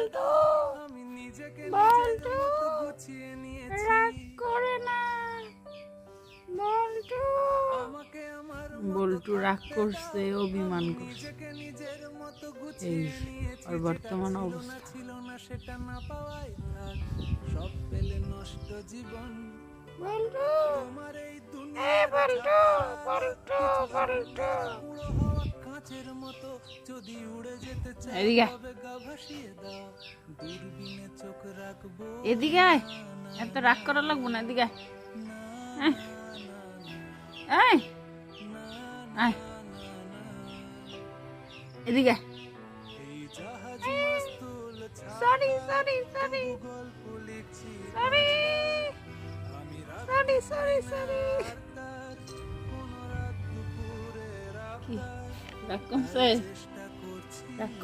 বল্টু, বল্টু, রাগ করে না বল্টু। বল্টু রাগ করছে, অভিমান করছে। এই আর বর্তমান অবস্থা। বল্টু, এ বল্টু, বল্টু, বল্টু, এদিকে এদিকে আয়। এত রাগ করা লাগবো না, এদিকে আয়। আয় আয় এদিকে। Sorry sorry sorry sorry sorry sorry sorry. কি রাগ করছে? রাগ